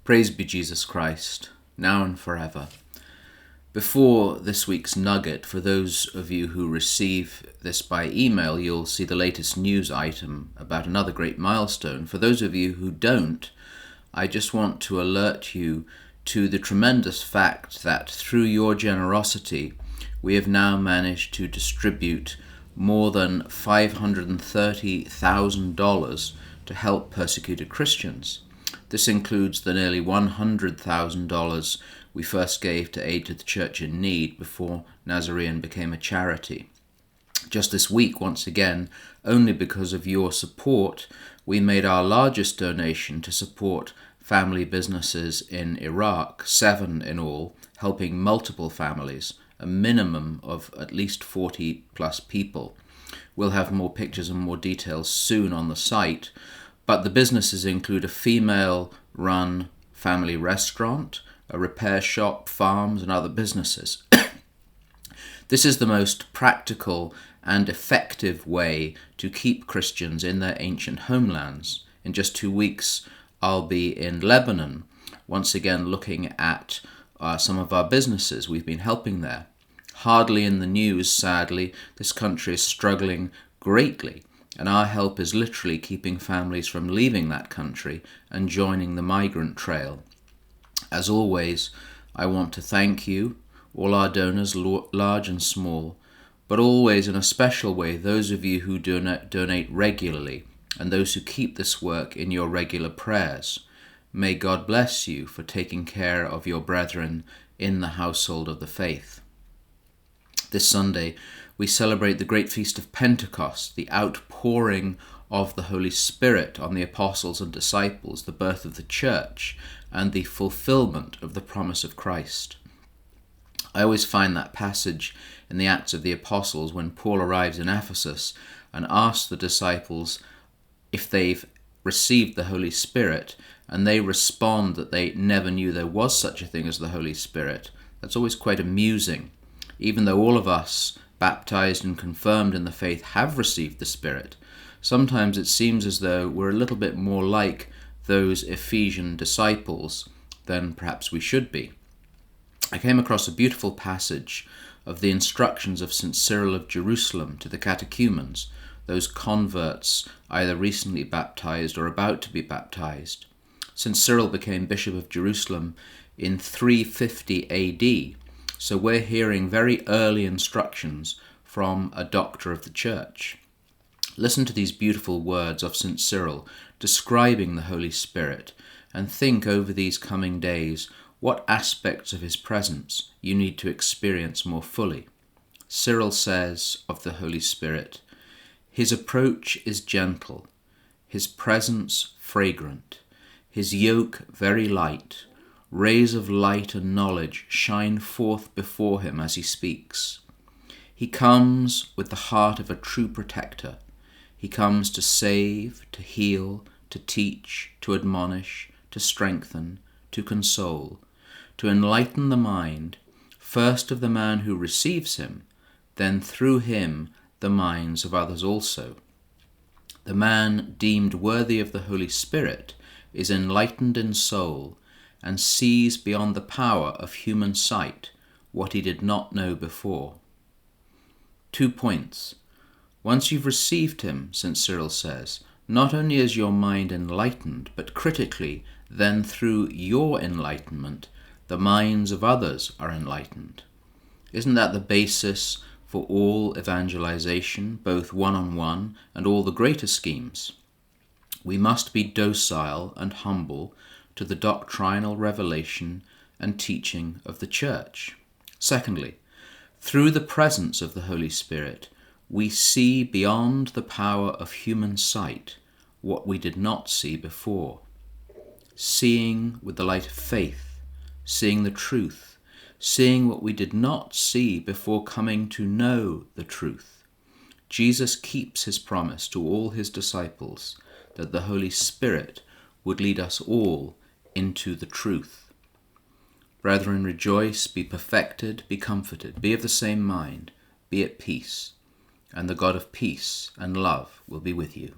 Praise be Jesus Christ, now and forever. Before this week's Nugget, for those of you who receive this by email, you'll see the latest news item about another great milestone. For those of you who don't, I just want to alert you to the tremendous fact that through your generosity, we have now managed to distribute more than $530,000 to help persecuted Christians. This includes the nearly $100,000 we first gave to aid to the church in need before Nazarene became a charity. Just this week, once again, only because of your support, we made our largest donation to support family businesses in Iraq, 7 in all, helping multiple families, a minimum of at least 40 plus people. We'll have more pictures and more details soon on the site, but the businesses include a female-run family restaurant, a repair shop, farms, and other businesses. This is the most practical and effective way to keep Christians in their ancient homelands. In just 2 weeks, I'll be in Lebanon, once again looking at some of our businesses we've been helping there. Hardly in the news, sadly, this country is struggling greatly, and our help is literally keeping families from leaving that country and joining the migrant trail. As always, I want to thank you, all our donors, large and small, but always in a special way those of you who donate regularly and those who keep this work in your regular prayers. May God bless you for taking care of your brethren in the household of the faith. This Sunday, we celebrate the great Feast of Pentecost, the outpouring of the Holy Spirit on the apostles and disciples, the birth of the church, and the fulfilment of the promise of Christ. I always find that passage in the Acts of the Apostles when Paul arrives in Ephesus and asks the disciples if they've received the Holy Spirit, and they respond that they never knew there was such a thing as the Holy Spirit. That's always quite amusing. Even though all of us, baptized and confirmed in the faith, have received the Spirit, sometimes it seems as though we're a little bit more like those Ephesian disciples than perhaps we should be. I came across a beautiful passage of the instructions of Cyril of Jerusalem to the catechumens, those converts either recently baptized or about to be baptized. Cyril became Bishop of Jerusalem in 350 AD, so we're hearing very early instructions from a doctor of the church. Listen to these beautiful words of St. Cyril describing the Holy Spirit, and think over these coming days what aspects of his presence you need to experience more fully. Cyril says of the Holy Spirit, "His approach is gentle, his presence fragrant, his yoke very light. Rays of light and knowledge shine forth before him as he speaks. He comes with the heart of a true protector. He comes to save, to heal, to teach, to admonish, to strengthen, to console, to enlighten the mind, first of the man who receives him, then through him the minds of others also. The man deemed worthy of the Holy Spirit is enlightened in soul and sees beyond the power of human sight what he did not know before." 2 points. Once you've received him, St. Cyril says, not only is your mind enlightened, but critically, then through your enlightenment, the minds of others are enlightened. Isn't that the basis for all evangelization, both one-on-one and all the greater schemes? We must be docile and humble to the doctrinal revelation and teaching of the church. Secondly, through the presence of the Holy Spirit, we see beyond the power of human sight what we did not see before. Seeing with the light of faith, seeing the truth, seeing what we did not see before coming to know the truth. Jesus keeps his promise to all his disciples that the Holy Spirit would lead us all into the truth. Brethren, rejoice, be perfected, be comforted, be of the same mind, be at peace, and the God of peace and love will be with you.